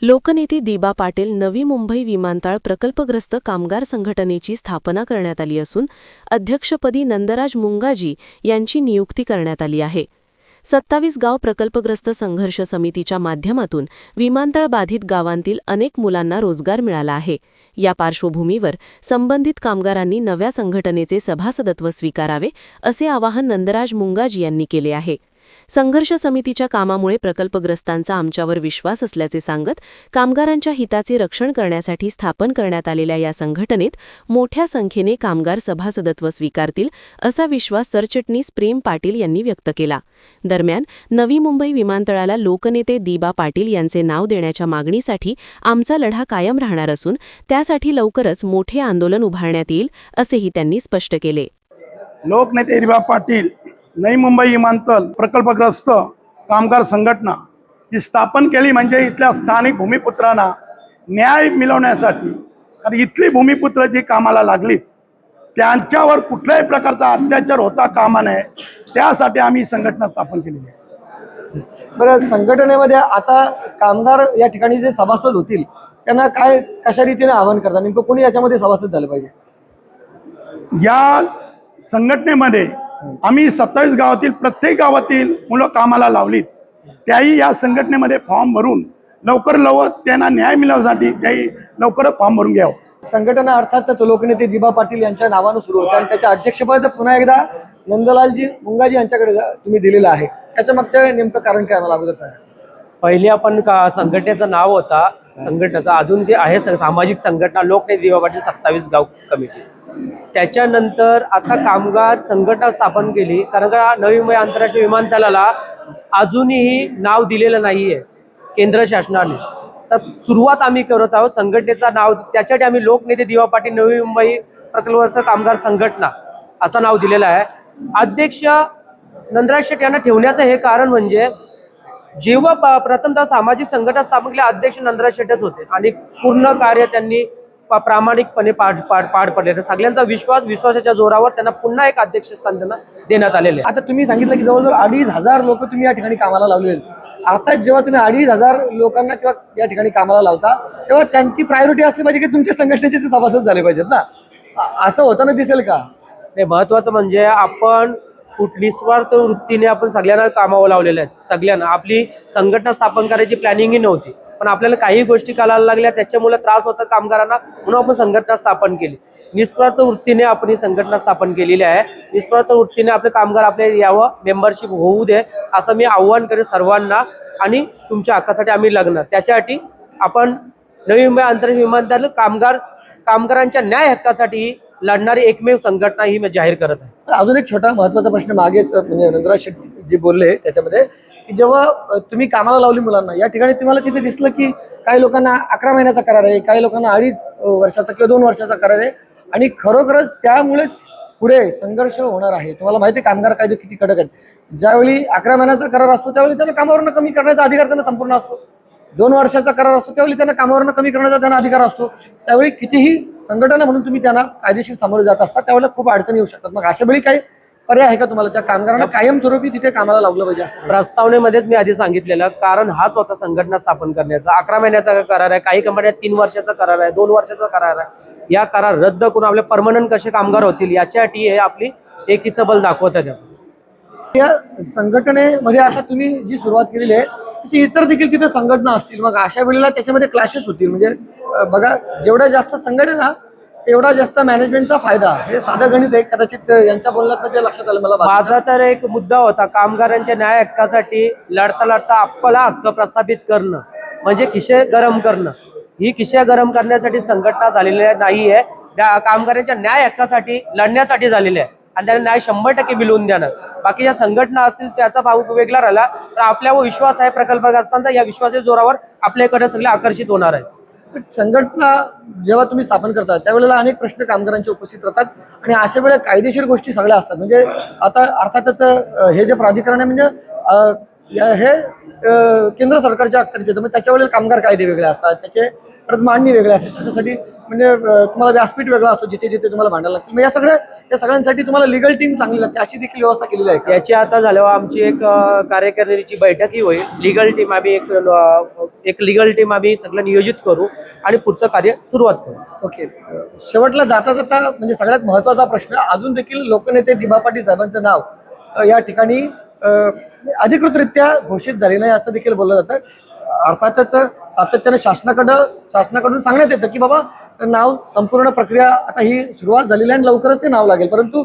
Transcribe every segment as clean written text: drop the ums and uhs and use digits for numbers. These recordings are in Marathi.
लोकनेते दिबा पाटील नवी मुंबई विमानतळ प्रकल्पग्रस्त कामगार संघटनेची स्थापना करण्यात आली असून अध्यक्षपदी नंदराज मुंगाजी यांची नियुक्ती करण्यात आली आहे। 27 गाव प्रकल्पग्रस्त संघर्ष समितीच्या माध्यमातून विमानतळ बाधित गावांतील अनेक मुलांना रोजगार मिळाला आहे। या पार्श्वभूमीवर संबंधित कामगारांनी नव्या संघटनेचे सभासदत्व स्वीकारावे असे आवाहन नंदराज मुंगाजी यांनी केले आहे। संघर्ष समितीच्या कामामुळे प्रकल्पग्रस्तांचा आमच्यावर विश्वास असल्याचे सांगत कामगारांच्या हिताचे रक्षण करण्यासाठी स्थापन करण्यात आलेल्या या संघटनेत मोठ्या संख्येने कामगार सभासदत्व स्वीकारतील असा विश्वास सरचिटणीस प्रेम पाटील यांनी व्यक्त केला। दरम्यान नवी मुंबई विमानतळाला लोकनेते दिबा पाटील यांचे नाव देण्याच्या मागणीसाठी आमचा लढा कायम राहणार असून त्यासाठी लवकरच मोठे आंदोलन उभारण्यात येईल असेही त्यांनी स्पष्ट केले। लोकनेते दिबा पाटील नवी मुंबई विमानतळ प्रकल्पग्रस्त कामगार संघटना ही स्थापन केली म्हणजे इथल्या स्थानिक भूमिपुत्रांना न्याय मिळवण्यासाठी। आणि इथली भूमिपुत्र जी कामाला लागलीत त्यांच्यावर कुठल्याही प्रकारचा अत्याचार होता कामा नये त्यासाठी आम्ही संघटना स्थापन केलेली आहे। बरं, संघटनेमध्ये आता कामगार या ठिकाणी जे सभासद होतील त्यांना काय कशा रीतीने आवाहन करतात, नेमकं कोणी याच्यामध्ये सभासद झाले पाहिजे? या संघटनेमध्ये आम्ही 27 गावातील प्रत्येक गावातील मुलं कामाला लावलीत। त्याही या संघटनेमध्ये फॉर्म भरून लवकर त्यांना न्याय मिळवण्यासाठी त्याही लवकर फॉर्म भरून घ्यावं। संघटना अर्थात लोकनेते दिबा पाटील यांच्या नावानं सुरू होते आणि त्याच्या अध्यक्षपद पुन्हा एकदा नंदलालजी मुंगाजी यांच्याकडे तुम्ही दिलेलं आहे। त्याच्या मागचं नेमकं कारण काय मला अगोदर सांगा। पहिले आपण संघटनेचं नाव होता संघटनेचा, अजून ते आहे सामाजिक संघटना लोकनेते दिबा पाटील 27 गाव कमिटी। त्याच्यानंतर आता कामगार संघटना स्थापन केली, कारण का नवी मुंबई आंतरराष्ट्रीय विमानतळाला अजूनही नाव दिलेलं नाहीये केंद्र शासनाने। तर सुरुवात आम्ही करत आहोत संघटनेचं नाव, त्याच्यासाठी आम्ही लोकनेते दिबा पाटील नवी मुंबई प्रकल्पग्रस्त कामगार संघटना असं नाव दिलेलं आहे। अध्यक्ष नंदराज शेट यांना ठेवण्याचं हे कारण म्हणजे जेव्हा प्रथमतः सामाजिक संघटना स्थापन केली अध्यक्ष नंदराज शेटच होते आणि पूर्ण कार्य त्यांनी प्रामाणिकपणे पार पडले। सगळ्यांचा विश्वासाच्या जोरावर त्यांना पुन्हा एक अध्यक्षस्थान त्यांना देण्यात आलेले आहे। आता तुम्ही सांगितलं की जवळजवळ 2500 लोक तुम्ही या ठिकाणी कामाला लावलेले। आता जेव्हा तुम्ही 2500 लोकांना किंवा या ठिकाणी कामाला लावता तेव्हा त्यांची प्रायोरिटी असली पाहिजे की तुमच्या संघटनेचे ते सभासद झाले पाहिजेत ना, असं होताना दिसेल का? नाही, महत्वाचं म्हणजे आपण निस्वार्थ वृत्तीने आपण सगळ्यांना कामावर लावलेल्या आहेत। सगळ्यांना आपली संघटना स्थापन करायची प्लॅनिंगही नव्हती, पण आपल्याला काही गोष्टी कळायला लागल्या त्याच्यामुळे त्रास होता कामगारांना, म्हणून आपण संघटना स्थापन केली। निस्वार्थ वृत्तीने आपण ही संघटना स्थापन केलेली आहे। निस्वार्थ वृत्तीने आपले कामगार आपले यावं, मेंबरशिप होऊ दे असं मी आव्हान करेन सर्वांना। आणि तुमच्या हक्कासाठी आम्ही लढणार, त्याच्यासाठी आपण नवी मुंबई आंतरराष्ट्रीय विमानतळ कामगारांच्या न्याय हक्कासाठी लढणारी एकमेव संघटना ही मी जाहीर करत आहे। अजून एक छोटा महत्त्वाचा प्रश्न मागेच म्हणजे नंदराज शेट जे बोलले त्याच्यामध्ये की जेव्हा तुम्ही कामाला लावली मुलांना या ठिकाणी तुम्हाला तिथे दिसलं की काही लोकांना 11 महिन्याचा करार आहे, काही लोकांना 2.5 वर्षाचा किंवा 2 वर्षाचा करार आहे आणि खरोखरच त्यामुळेच पुढे संघर्ष होणार आहे। तुम्हाला माहिती आहे कामगार कायदे किती कडक आहेत। ज्यावेळी 11 महिन्याचा करार असतो त्यावेळी त्यांना कामावरून कमी करण्याचा अधिकार त्यांना संपूर्ण असतो। 2 वर्षाचा करार असतो त्यावेळी त्यांना कामावरून कमी करण्याचा त्यांना अधिकार असतो। त्यावेळी कितीही संघटना म्हणून तुम्ही त्यांना कायदेशीर सामोरे जात असता त्यावेळेला खूप अडचणी येऊ शकतात। मग अशा वेळी काही पर्याय आहे का तुम्हाला त्या कामगारांना कायमस्वरूपी तिथे कामाला लावलं पाहिजे? प्रस्तावनेमध्येच मी आधी सांगितलेलं कारण हाच होता संघटना स्थापन करण्याचा। 11 महिन्याचा करार आहे, काही कंपन्यात 3 वर्षाचा करार आहे, 2 वर्षाचा करार आहे। या करार रद्द करून आपले परमनंट कसे कामगार होतील याच्यासाठी हे आपली एकीचं बल दाखवत आहे। या संघटनेमध्ये आता तुम्ही जी सुरुवात केलेली आहे तशी इतर देखील तिथे संघटना असतील, मग अशा वेळेला त्याच्यामध्ये क्लॅशेस होतील। म्हणजे बघा, जेवढ्या जास्त संघटना तेवढा जास्त मॅनेजमेंटचा फायदा, हे साधं गणित आहे। कदाचित यांच्या बोलण्यात ते लक्षात आलं मला। माझा तर एक मुद्दा होता कामगारांच्या न्याय हक्कासाठी लढता आपला हक्क प्रस्थापित करणं म्हणजे खिशे गरम करणं। ही खिशे गरम करण्यासाठी संघटना झालेली नाहीये, कामगारांच्या न्याय हक्कासाठी लढण्यासाठी झालेली आहे आणि त्यांना न्याय 100% मिळवून देणार। बाकी ज्या संघटना असतील त्याचा भाव वेगळा राहिला तर आपल्यावर विश्वास आहे प्रकल्पग्रस्तांचा, या विश्वासाच्या जोरावर आपल्याकडे सगळे आकर्षित होणार आहे। संघटना जेव्हा तुम्ही स्थापन करता त्यावेळेला अनेक प्रश्न कामगारांचे उपस्थित राहतात आणि अशा वेळेला कायदेशीर गोष्टी सगळ्या असतात। म्हणजे आता अर्थातच हे जे प्राधिकरण आहे म्हणजे हे केंद्र सरकारच्या अखत्यारीत येतं, मग त्याच्या वेळेला कामगार कायदे वेगळे असतात, त्याचे परत मांडणी वेगळे असतात, त्याच्यासाठी म्हणजे तुम्हाला व्यासपीठ वेगळा असतो जिथे जिथे तुम्हाला भांडायला लागतील, मग या सगळ्यांसाठी तुम्हाला लिगल टीम चांगली लागते, अशी देखील व्यवस्था केलेली आहे का? याची आता झाल्यावर आमची एक कार्यकारिणीची बैठकही होईल. लीगल टीम आम्ही एक लीगल टीम आम्ही सगळं नियोजित करू आणि पुढचं कार्य सुरुवात करू. ओके. शेवटला जाता जाता म्हणजे सगळ्यात महत्त्वाचा प्रश्न, अजून देखील लोकनेते दिबा पाटील साहेबांचं नाव या ठिकाणी अधिकृतरित्या घोषित झाले नाही असं देखील बोललं जातं. अर्थातच सातत्याने शासनाकडून सांगण्यात येतं की बाबा नाव संपूर्ण प्रक्रिया आता ही सुरुवात झालेली आहे आणि लवकरच ते नाव लागेल, परंतु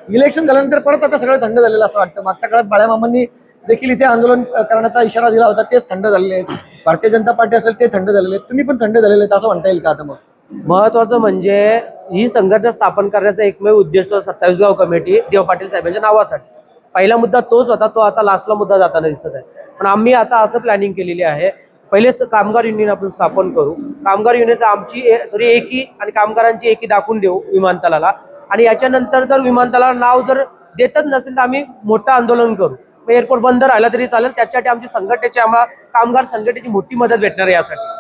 इलेक्शन झाल्यानंतर परत आता सगळं थंड झालेलं असं वाटतं. मागच्या काळात बाळामामांनी देखील इथे आंदोलन करण्याचा इशारा दिला होता, तेच थंड झालेले आहेत. भारतीय जनता पार्टी असेल ते थंड झालेले आहेत, तुम्ही पण थंड झालेले आहेत असं म्हणता येईल का आता? मग महत्वाचं म्हणजे ही संघटना स्थापन करण्याचा एकमेव उद्देश 27 गाव कमिटी दिबा पाटील साहेबांच्या नावासाठी. पहिला मुद्दा तोच होता, तो आता लास्टला मुद्दा जाताना दिसत आहे. पण आम्ही आता असं प्लॅनिंग केलेली आहे, पहिले कामगार युनियन आपण स्थापन करू, कामगार युनियनचा आमची थोडी एकी आणि कामगारांची एकी दाखवून देऊ विमानतळाला, आणि याच्यानंतर जर विमानतळाला नाव जर देतच नसेल तर आम्ही मोठं आंदोलन करू. एअरपोर्ट बंद राहिला तरी चालेल, त्याच्यासाठी आमची संघटनेची आम्हाला कामगार संघटनेची मोठी मदत भेटणार आहे यासाठी.